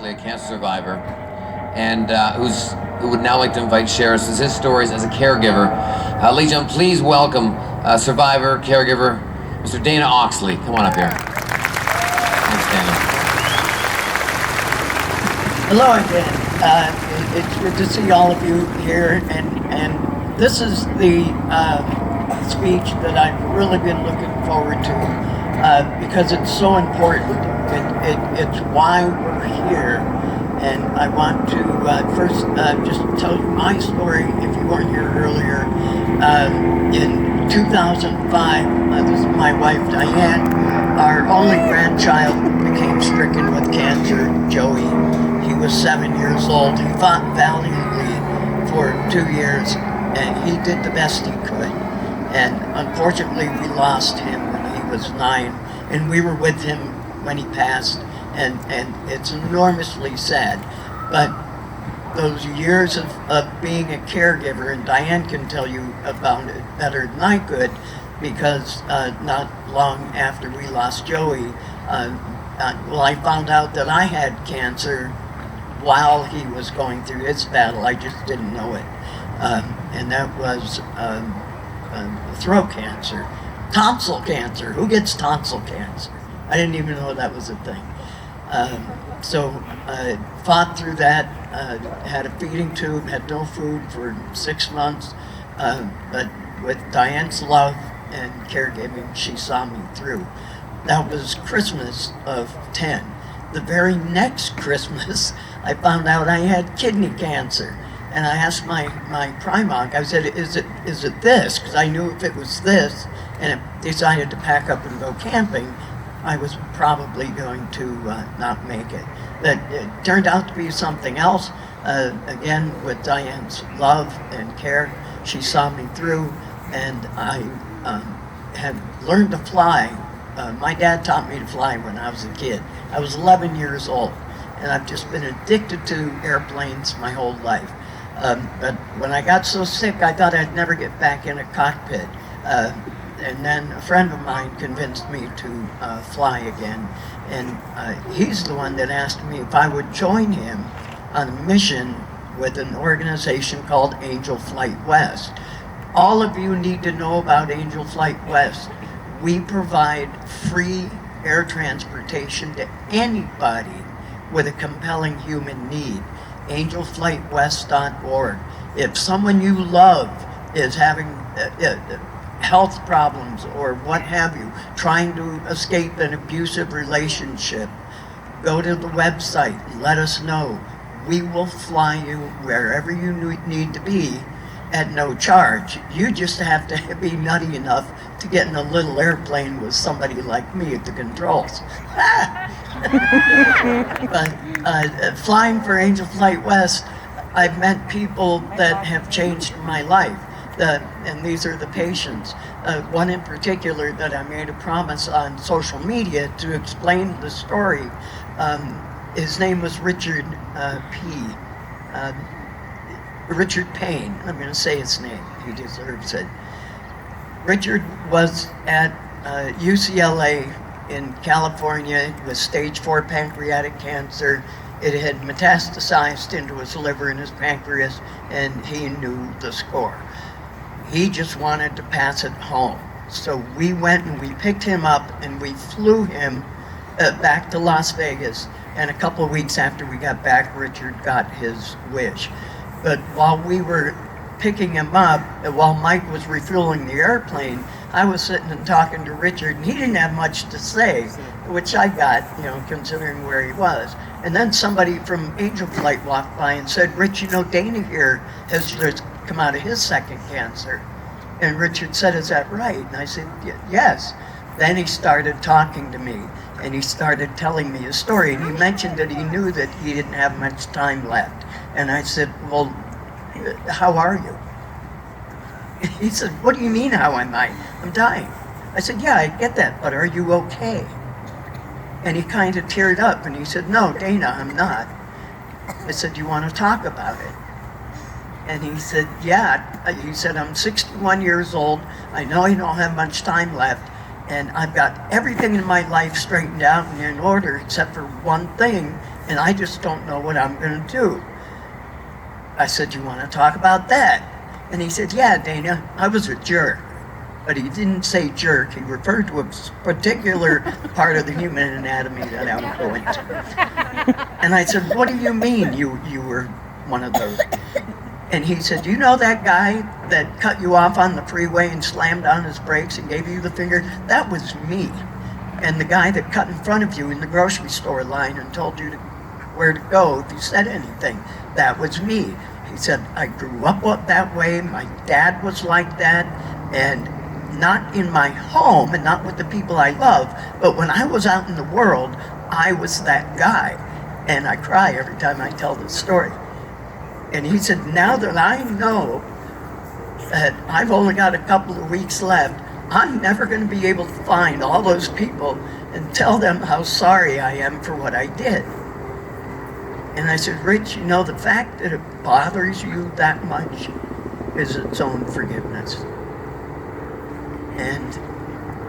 Oxley, a cancer survivor, and who would now like to share us his stories as a caregiver. Ladies and gentlemen, please welcome survivor, caregiver, Mr. Dana Oxley. Come on up here. Thanks, Dana. Hello again. It's good to see all of you here, and this is the speech that I've really been looking forward to because it's so important. It's why we're here, and I want to first just tell you my story if you weren't here earlier. In 2005, this is my wife Diane. Our only grandchild became stricken with cancer, Joey. He was 7 years old. He fought valiantly for 2 years, and he did the best he could. And unfortunately, we lost him when he was 9, and we were with him when he passed, and it's enormously sad. But those years of being a caregiver, and Diane can tell you about it better than I could, because not long after we lost Joey, I found out that I had cancer while he was going through his battle. I just didn't know it. And that was throat cancer. Tonsil cancer. Who gets tonsil cancer? I didn't even know that was a thing. So I fought through that, had a feeding tube, had no food for 6 months, but with Diane's love and caregiving, she saw me through. That was Christmas of 10. The very next Christmas, I found out I had kidney cancer. And I asked my Primark, I said, is it this? Because I knew if it was this, and it decided to pack up and go camping, I was probably going to not make it. But it turned out to be something else. Again, with Diane's love and care, she saw me through, and I had learned to fly. My dad taught me to fly when I was a kid. I was 11 years old, and I've just been addicted to airplanes my whole life. But when I got so sick, I thought I'd never get back in a cockpit. And then a friend of mine convinced me to fly again. And he's the one that asked me if I would join him on a mission with an organization called Angel Flight West. All of you need to know about Angel Flight West. We provide free air transportation to anybody with a compelling human need. angelflightwest.org. If someone you love is having health problems or what have you, trying to escape an abusive relationship, go to the website and let us know. We will fly you wherever you need to be at no charge. You just have to be nutty enough to get in a little airplane with somebody like me at the controls. But flying for Angel Flight West, I've met people that have changed my life. And these are the patients. One in particular that I made a promise on social media to explain the story. His name was Richard Richard Payne. I'm going to say his name. He deserves it. Richard was at UCLA in California with stage 4 pancreatic cancer. It had metastasized into his liver and his pancreas, and he knew the score. He just wanted to pass it home. So we went and we picked him up and we flew him back to Las Vegas. And a couple of weeks after we got back, Richard got his wish. But while we were picking him up, while Mike was refueling the airplane, I was sitting and talking to Richard, and he didn't have much to say, which I got, considering where he was. And then somebody from Angel Flight walked by and said, Rich, Dana here has just come out of his second cancer. And Richard said, is that right? And I said, yes. Then he started talking to me, and he started telling me his story. And he mentioned that he knew that he didn't have much time left. And I said, well, how are you? He said, what do you mean, how am I? I'm dying. I said, yeah, I get that, but are you okay? And he kind of teared up, and he said, no, Dana, I'm not. I said, you want to talk about it? And he said, yeah. He said, I'm 61 years old. I know I don't have much time left, and I've got everything in my life straightened out and in order except for one thing, and I just don't know what I'm going to do. I said, you want to talk about that? And he said, yeah, Dana, I was a jerk. But he didn't say jerk. He referred to a particular part of the human anatomy that I won't go into. And I said, what do you mean you were one of those? And he said, you know that guy that cut you off on the freeway and slammed on his brakes and gave you the finger? That was me. And the guy that cut in front of you in the grocery store line and told you where to go if you said anything, that was me. He said, I grew up that way. My dad was like that. And not in my home and not with the people I love, but when I was out in the world, I was that guy. And I cry every time I tell this story. And he said, now that I know that I've only got a couple of weeks left, I'm never going to be able to find all those people and tell them how sorry I am for what I did. And I said, Rich, you know, the fact that it bothers you that much is its own forgiveness. And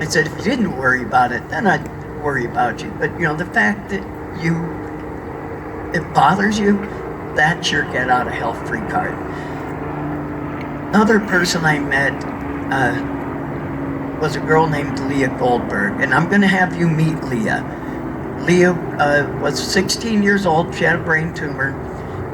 I said, if you didn't worry about it, then I'd worry about you. But, you know, the fact that it bothers you, that's your get out of hell free card. Another person I met was a girl named Leah Goldberg, and I'm going to have you meet Leah. Leah was 16 years old. She had a brain tumor,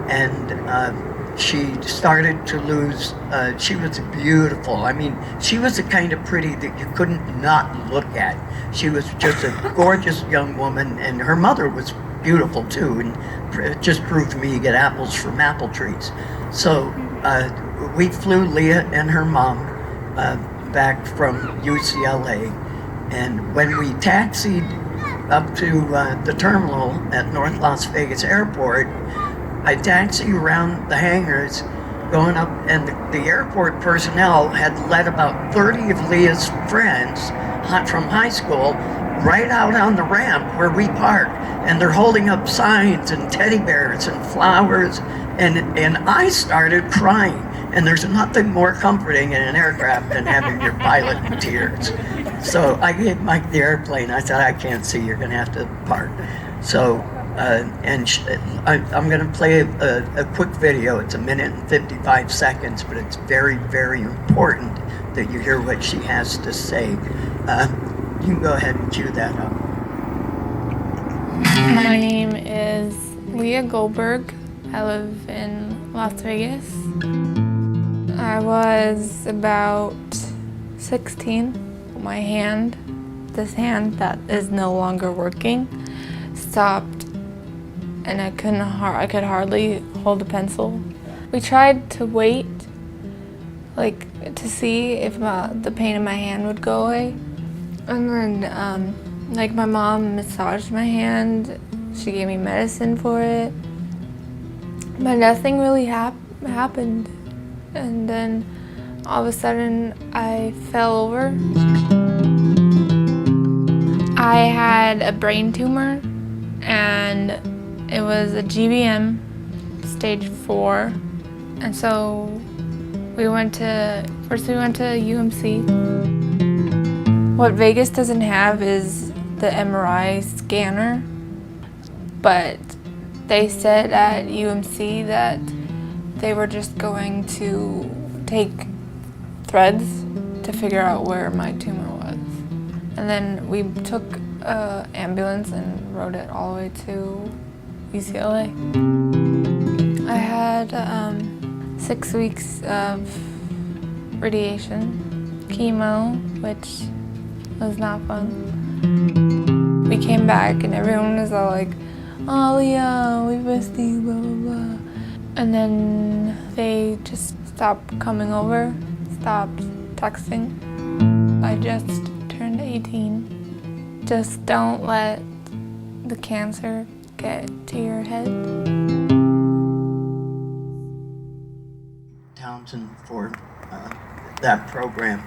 and she started to lose, she was beautiful. I mean, she was the kind of pretty that you couldn't not look at. She was just a gorgeous young woman, and her mother was beautiful too, and it just proved to me you get apples from apple trees. So we flew Leah and her mom back from UCLA, and when we taxied up to the terminal at North Las Vegas Airport, I taxied around the hangars going up, and the airport personnel had led about 30 of Leah's friends from high school right out on the ramp where we parked, and they're holding up signs and teddy bears and flowers, and I started crying. And there's nothing more comforting in an aircraft than having your pilot in tears. So I gave Mike the airplane. I said, I can't see, you're gonna have to park. So, I'm gonna play a quick video. It's 1 minute and 55 seconds, but it's very, very important that you hear what she has to say. You can go ahead and cue that up. My name is Leah Goldberg. I live in Las Vegas. I was about 16. My hand, this hand that is no longer working, stopped, and I could hardly hold a pencil. We tried to wait, to see if the pain in my hand would go away. And then, my mom massaged my hand. She gave me medicine for it, but nothing really happened. And then all of a sudden I fell over. I had a brain tumor, and it was a GBM stage 4. And so we went to UMC. What Vegas doesn't have is the MRI scanner, but they said at UMC that they were just going to take threads to figure out where my tumor was. And then we took an ambulance and rode it all the way to UCLA. I had 6 weeks of radiation, chemo, which was not fun. We came back and everyone was all like, oh, Leah, we missed you, blah, blah, blah. And then they just stopped coming over, stopped texting. I just turned 18. Just don't let the cancer get to your head. Townsend for that program.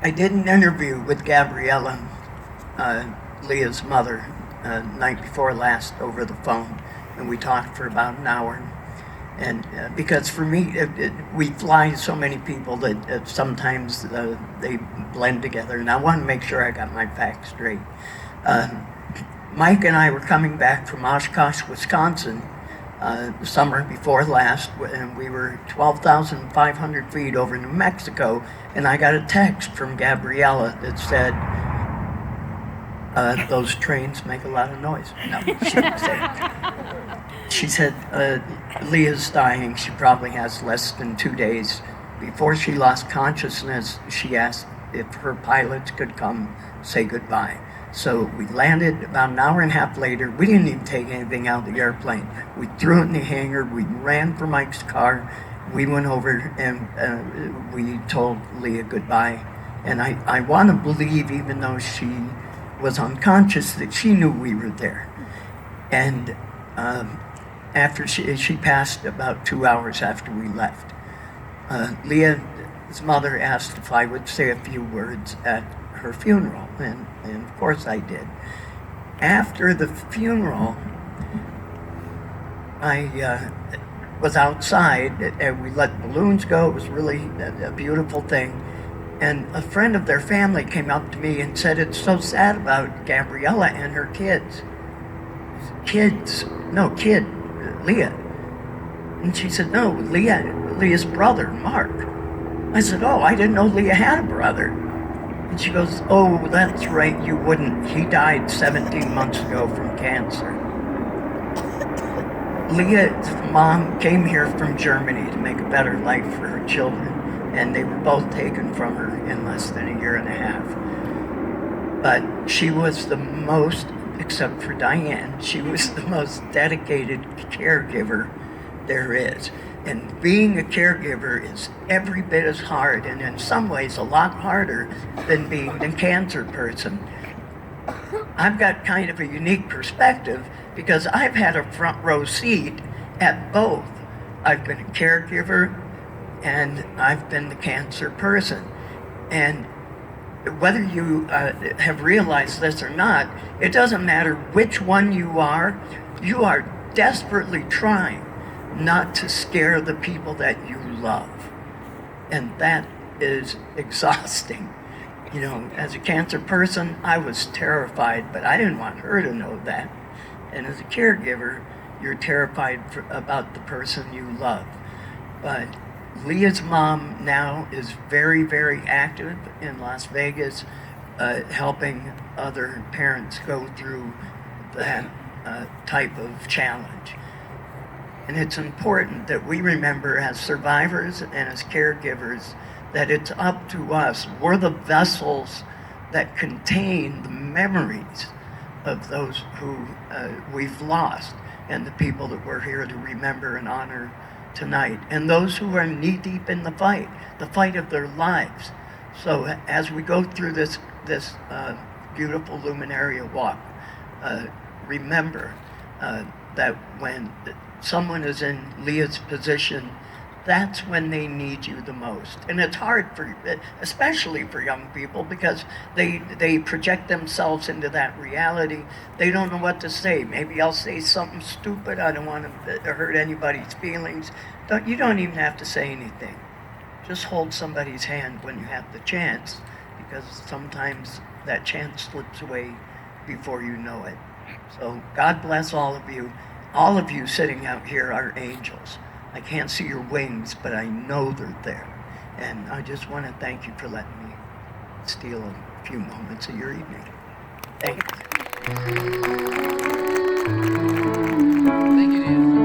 I did an interview with Gabriella, Leah's mother, night before last over the phone, and we talked for about an hour. And because for me, we fly so many people that sometimes they blend together, and I want to make sure I got my facts straight. Mike and I were coming back from Oshkosh, Wisconsin, the summer before last, and we were 12,500 feet over New Mexico, and I got a text from Gabriella that said, those trains make a lot of noise. No, she didn't say it. She said, Leah's dying. She probably has less than 2 days. Before she lost consciousness, she asked if her pilots could come say goodbye. So we landed about an hour and a half later. We didn't even take anything out of the airplane. We threw it in the hangar. We ran for Mike's car. We went over and we told Leah goodbye. And I want to believe, even though she was unconscious, that she knew we were there. And after she passed about 2 hours after we left. Leah's mother asked if I would say a few words at her funeral, and of course I did. After the funeral, I was outside, and we let balloons go. It was really a beautiful thing. And a friend of their family came up to me and said, "It's so sad about Gabriella and her kids." Kid, Leah. And she said, "No, Leah's brother, Mark." I said, "Oh, I didn't know Leah had a brother." And she goes, "Oh, that's right, you wouldn't. He died 17 months ago from cancer." Leah's mom came here from Germany to make a better life for her children, and they were both taken from her in less than a year and a half. But she was the most, except for Diane, she was the most dedicated caregiver there is. And being a caregiver is every bit as hard, and in some ways a lot harder than being a cancer person. I've got kind of a unique perspective because I've had a front row seat at both. I've been a caregiver and I've been the cancer person. And whether you have realized this or not, it doesn't matter which one you are desperately trying not to scare the people that you love. And that is exhausting. You know, as a cancer person, I was terrified, but I didn't want her to know that. And as a caregiver, you're terrified about the person you love. But Leah's mom now is very, very active in Las Vegas, helping other parents go through that type of challenge. And it's important that we remember as survivors and as caregivers that it's up to us. We're the vessels that contain the memories of those who we've lost and the people that we're here to remember and honor tonight, and those who are knee-deep in the fight of their lives. So as we go through this beautiful Luminaria walk, remember that when someone is in Leah's position, that's when they need you the most. And it's hard especially for young people, because they project themselves into that reality. They don't know what to say. Maybe I'll say something stupid. I don't want to hurt anybody's feelings. You don't even have to say anything. Just hold somebody's hand when you have the chance, because sometimes that chance slips away before you know it. So God bless all of you. All of you sitting out here are angels. I can't see your wings, but I know they're there. And I just want to thank you for letting me steal a few moments of your evening. Thank you. Thank you, Dan.